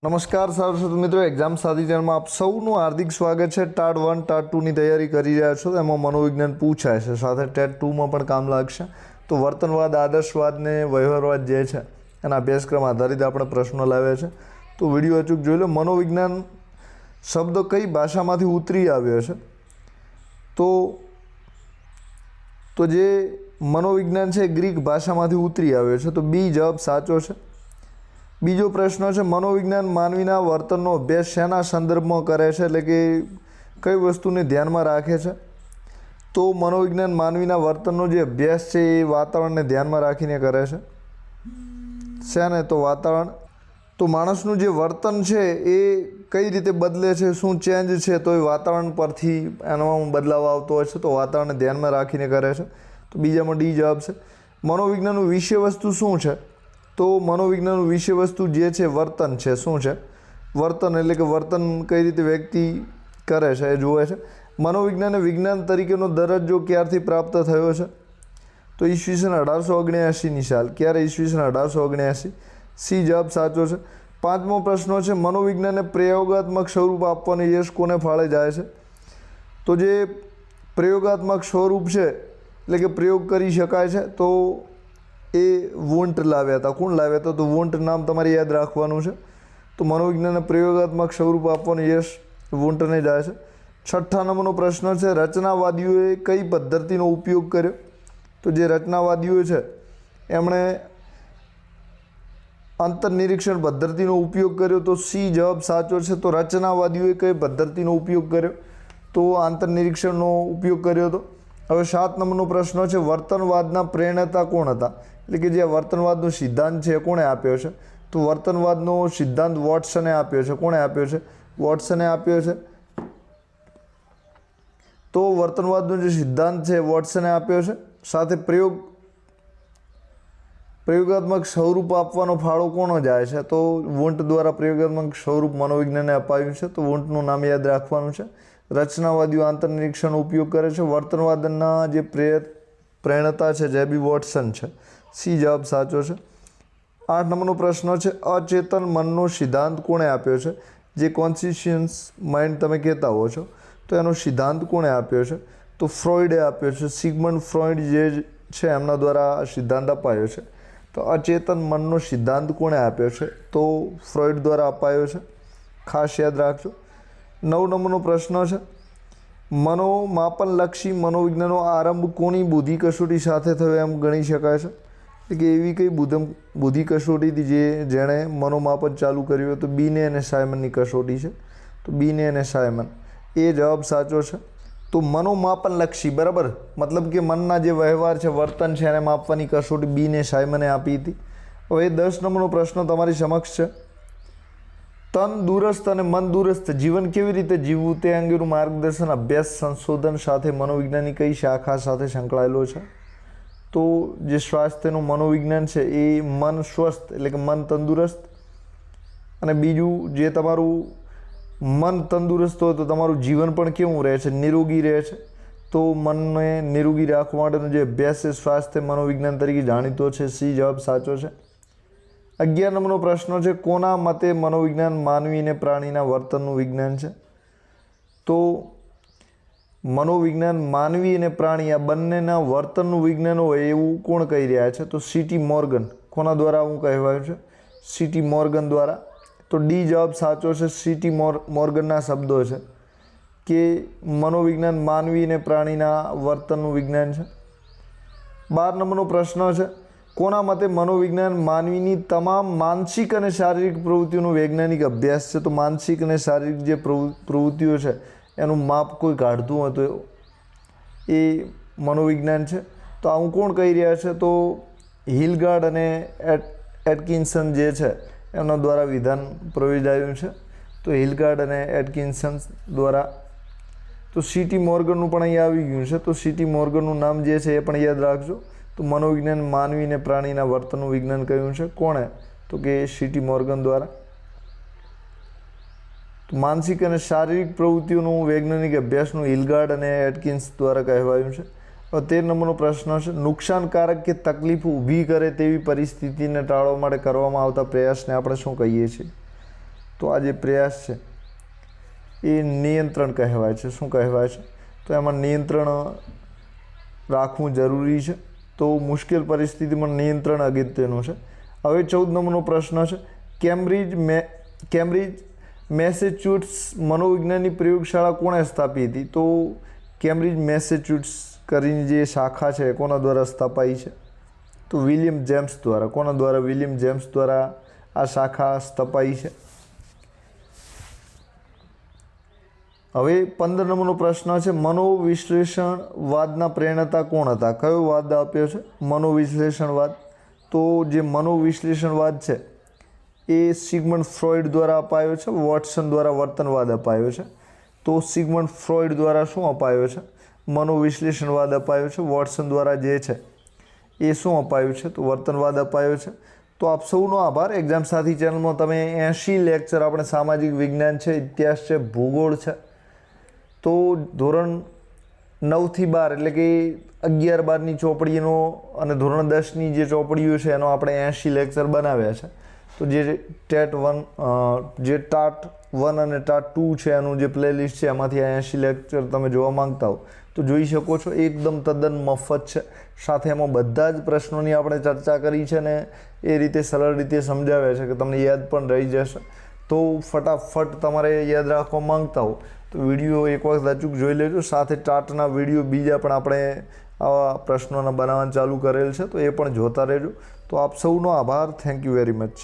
નમસ્કાર સારસ્વત મિત્રો, એક્ઝામ સાથી ચેનલમાં આપ સૌનું હાર્દિક સ્વાગત છે। ટાટ 1 ટાટ 2ની તૈયારી કરી રહ્યા છો, એમાં મનોવિજ્ઞાન પૂછાય છે, સાથે ટેટ 2માં પણ કામ લાગશે। તો વર્તનવાદ, આદર્શવાદ ને વ્યવહારવાદ જે છે એના અભ્યાસક્રમ આધારિત આપણે પ્રશ્નો લાવ્યા છે। તો વિડીયો અચૂક જોઈ લો। મનોવિજ્ઞાન શબ્દ કઈ ભાષામાંથી ઉતરી આવ્યો છે? તો જે મનોવિજ્ઞાન છે ગ્રીક ભાષામાંથી ઉતરી આવ્યો છે, તો બી જવાબ સાચો છે। બીજો પ્રશ્ન છે, મનોવિજ્ઞાન માનવીના વર્તનનો અભ્યાસ શેના સંદર્ભમાં કરે છે, એટલે કે કઈ વસ્તુને ધ્યાનમાં રાખે છે? તો મનોવિજ્ઞાન માનવીના વર્તનનો જે અભ્યાસ છે એ વાતાવરણને ધ્યાનમાં રાખીને કરે છે। શેને? તો વાતાવરણ। તો માણસનું જે વર્તન છે એ કઈ રીતે બદલે છે, શું ચેન્જ છે, તો એ વાતાવરણ પરથી એનામાં બદલાવ આવતો હોય છે, તો વાતાવરણને ધ્યાનમાં રાખીને કરે છે। તો બીજામાં ડી જવાબ છે। મનોવિજ્ઞાનનું વિષય વસ્તુ શું છે? તો મનોવિજ્ઞાનનું વિષય વસ્તુ જે છે વર્તન છે। શું છે? વર્તન એટલે કે વર્તન કઈ રીતે વ્યક્તિ કરે છે એ જુએ છે। મનોવિજ્ઞાનને વિજ્ઞાન તરીકેનો દરજ્જો ક્યારથી પ્રાપ્ત થયો છે? તો ઈસવીસન 1879ની સાલ। ક્યારે? ઈસવીસન 1879। સી જવાબ સાચો છે। પાંચમો પ્રશ્ન છે, મનોવિજ્ઞાનને પ્રયોગાત્મક સ્વરૂપ આપવાની યશ કોને ફાળે જાય છે? તો જે પ્રયોગાત્મક સ્વરૂપ છે એટલે કે પ્રયોગ કરી શકાય છે, તો એ વોન્ટ લાવ્યા હતા। કોણ લાવ્યા હતા? તો વોન્ટ નામ તમારે યાદ રાખવાનું છે। તો મનોવિજ્ઞાનને પ્રયોગાત્મક સ્વરૂપ આપવાનું યશ વોન્ટને જાય છે। છઠ્ઠા નંબરનો પ્રશ્ન છે, રચનાવાદીઓએ કઈ પદ્ધતિનો ઉપયોગ કર્યો? તો જે રચનાવાદીઓ છે એમણે અંતરનિરીક્ષણ પદ્ધતિનો ઉપયોગ કર્યો, તો સી જવાબ સાચો છે। તો રચનાવાદીઓએ કઈ પદ્ધતિનો ઉપયોગ કર્યો? તો આંતરનિરીક્ષણનો ઉપયોગ કર્યો હતો। હવે 7 નંબરનો પ્રશ્ન છે, વર્તનવાદના પ્રેરણાતા કોણ હતા? એટલે કે જે વર્તનવાદનો સિદ્ધાંત છે એ કોણે આપ્યો છે? તો વર્તનવાદનો સિદ્ધાંત વોટ્સને આપ્યો છે। કોણે આપ્યો છે? વોટ્સને આપ્યો છે। તો વર્તનવાદનો જે સિદ્ધાંત છે વોટ્સને આપ્યો છે। સાથે પ્રયોગાત્મક સ્વરૂપ આપવાનો ફાળો કોનો જાય છે? તો વોન્ટ દ્વારા પ્રયોગાત્મક સ્વરૂપ મનોવિજ્ઞાનને અપાયું છે, તો વોન્ટનું નામ યાદ રાખવાનું છે। રચનાવાદીઓ આંતરનિરીક્ષણનો ઉપયોગ કરે છે। વર્તનવાદના જે પ્રેરણાતા છે જે બી વોટ્સન છે। સી જવાબ સાચો છે। 8 નંબરનો પ્રશ્ન છે, અચેતન મનનો સિદ્ધાંત કોણે આપ્યો છે? જે કોન્શિયસ માઇન્ડ તમે કહેતા હો છો, તો એનો સિદ્ધાંત કોણે આપ્યો છે? તો ફ્રોઈડે આપ્યો છે। સિગમન્ડ ફ્રોઈડ જે છે એમના દ્વારા આ સિદ્ધાંત અપાયો છે। તો અચેતન મનનો સિદ્ધાંત કોણે આપ્યો છે? તો ફ્રોઈડ દ્વારા અપાયો છે, ખાસ યાદ રાખજો। 9 નંબરનો પ્રશ્ન છે, મનોમાપનલક્ષી મનોવિજ્ઞાનનો આરંભ કોની બુદ્ધિ કસોટી સાથે થયો એમ ગણી શકાય છે? એટલે કે એવી કઈ બુદ્ધિ કસોટીથી જેણે મનોમાપન ચાલુ કર્યું? તો બીને અને સાયમનની કસોટી છે। તો બીને અને સાયમન, એ જવાબ સાચો છે। તો મનોમાપનલક્ષી, બરાબર, મતલબ કે મનના જે વ્યવહાર છે, વર્તન છે, એને માપવાની કસોટી બીને સાયમને આપી હતી। હવે 10 નંબરનો પ્રશ્ન તમારી સમક્ષ છે, તંદુરસ્ત અને મનદુરસ્ત જીવન કેવી રીતે જીવવું તે અંગેનું માર્ગદર્શન, અભ્યાસ, સંશોધન સાથે મનોવિજ્ઞાનની કઈ શાખા સાથે સંકળાયેલો છે? તો જે સ્વાસ્થ્યનું મનોવિજ્ઞાન છે એ મન સ્વસ્થ એટલે કે મન તંદુરસ્ત, અને બીજું જે તમારું મન તંદુરસ્ત હોય તો તમારું જીવન પણ કેવું રહે છે? નિરોગી રહે છે। તો મનને નિરોગી રાખવા માટેનો જે અભ્યાસ છે સ્વાસ્થ્ય મનોવિજ્ઞાન તરીકે જાણીતો છે। સી જવાબ સાચો છે। 11 નંબરનો પ્રશ્ન છે, કોના મતે મનોવિજ્ઞાન માનવી અને પ્રાણીના વર્તનનું વિજ્ઞાન છે? તો મનોવિજ્ઞાન માનવી અને પ્રાણી આ બંનેના વર્તનનું વિજ્ઞાન હોય એવું કોણ કહી રહ્યા છે? તો સીટી મોર્ગન। કોના દ્વારા આવું કહેવાયું છે? સીટી મોર્ગન દ્વારા। તો ડી જવાબ સાચો છે। સીટી મોર્ગનના શબ્દો છે કે મનોવિજ્ઞાન માનવી અને પ્રાણીના વર્તનનું વિજ્ઞાન છે। 12 નંબરનો પ્રશ્ન છે, કોના મતે મનોવિજ્ઞાન માનવીની તમામ માનસિક અને શારીરિક પ્રવૃત્તિઓનો વૈજ્ઞાનિક અભ્યાસ છે? તો માનસિક અને શારીરિક જે પ્રવૃત્તિઓ છે એનું માપ કોઈ કાઢતું હોય તો એ મનોવિજ્ઞાન છે। તો આવું કોણ કહી રહ્યા છે? તો હિલગાર્ડ અને એટકિન્સન જે છે એમના દ્વારા વિધાન પ્રયોજાયું છે। તો હિલગાર્ડ અને એટકિન્સન દ્વારા। તો સીટી મોર્ગનનું પણ અહીંયા આવી ગયું છે, તો સીટી મોર્ગનનું નામ જે છે એ પણ યાદ રાખજો। તો મનોવિજ્ઞાન માનવી અને પ્રાણીના વર્તનનું વિજ્ઞાન કહ્યું છે કોણે? તો કે સીટી મોર્ગન દ્વારા। તો માનસિક અને શારીરિક પ્રવૃત્તિઓનું વૈજ્ઞાનિક અભ્યાસનું હિલગાર્ડ અને એટકિન્સ દ્વારા કહેવાયું છે। 13 નંબરનો પ્રશ્ન છે, નુકસાનકારક કે તકલીફ ઊભી કરે તેવી પરિસ્થિતિને ટાળવા માટે કરવામાં આવતા પ્રયાસને આપણે શું કહીએ છીએ? તો તો આ જે પ્રયાસ છે એ નિયંત્રણ કહેવાય છે. શું કહેવાય છે? તો એમાં નિયંત્રણ રાખવું જરૂરી છે. તો મુશ્કેલ પરિસ્થિતિમાં નિયંત્રણ અગત્યનું છે. હવે 14 નંબરનો પ્રશ્ન છે, કેમ્બ્રિજ મેસેચ્યુટ્સ મનોવિજ્ઞાનની પ્રયોગશાળા કોણે સ્થાપી હતી? તો કેમ્બ્રિજ મેસેચ્યુટ્સ કરીને જે શાખા છે કોના દ્વારા સ્થાપાઈ છે? તો વિલિયમ જેમ્સ દ્વારા. કોના દ્વારા? વિલિયમ જેમ્સ દ્વારા આ શાખા સ્થપાઈ છે. હવે 15 નંબરનો પ્રશ્ન છે, મનોવિશ્લેષણવાદના પ્રેરણાતા કોણ હતા? કયો વાદ આપ્યો છે? મનોવિશ્લેષણવાદ. તો જે મનોવિશ્લેષણવાદ છે એ સિગમન્ડ ફ્રોઈડ દ્વારા અપાયો છે, વોટસન દ્વારા વર્તનવાદ અપાયો છે. તો સિગમન્ડ ફ્રોઈડ દ્વારા શું અપાયો છે? મનોવિશ્લેષણવાદ અપાયો છે. વોટસન દ્વારા જે છે એ શું અપાયું છે? તો વર્તનવાદ અપાયો છે. તો આપ સૌનો આભાર. એક્ઝામ સાથી ચેનલમાં તમે 80 લેક્ચર આપણે સામાજિક વિજ્ઞાન છે, ઇતિહાસ છે, ભૂગોળ છે, તો ધોરણ 9 થી 12 એટલે કે 11-12ની ચોપડીનો અને ધોરણ 10ની જે ચોપડીઓ છે એનો આપણે 80 લેક્ચર બનાવ્યા છે. તો જે ટાટ 1 અને ટાટ 2 છે એનું જે પ્લેલિસ્ટ છે એમાંથી 80 લેક્ચર તમે જોવા માંગતા હો તો જોઈ શકો છો. એકદમ તદ્દન મફત છે. સાથે એમાં બધા જ પ્રશ્નોની આપણે ચર્ચા કરી છે ને એ રીતે સરળ રીતે સમજાવ્યા છે કે તમને યાદ પણ રહી જશે. તો ફટાફટ તમારે યાદ રાખવા માંગતા હો તો વિડીયો એક વખત અચૂક જોઈ લેજો. સાથે ટાટના વિડીયો બીજા પણ આપણે આવા પ્રશ્નોના બનાવવાનું ચાલુ કરેલ છે તો એ પણ જોતા રહેજો. તો આપ સૌનો આભાર. Thank you very much.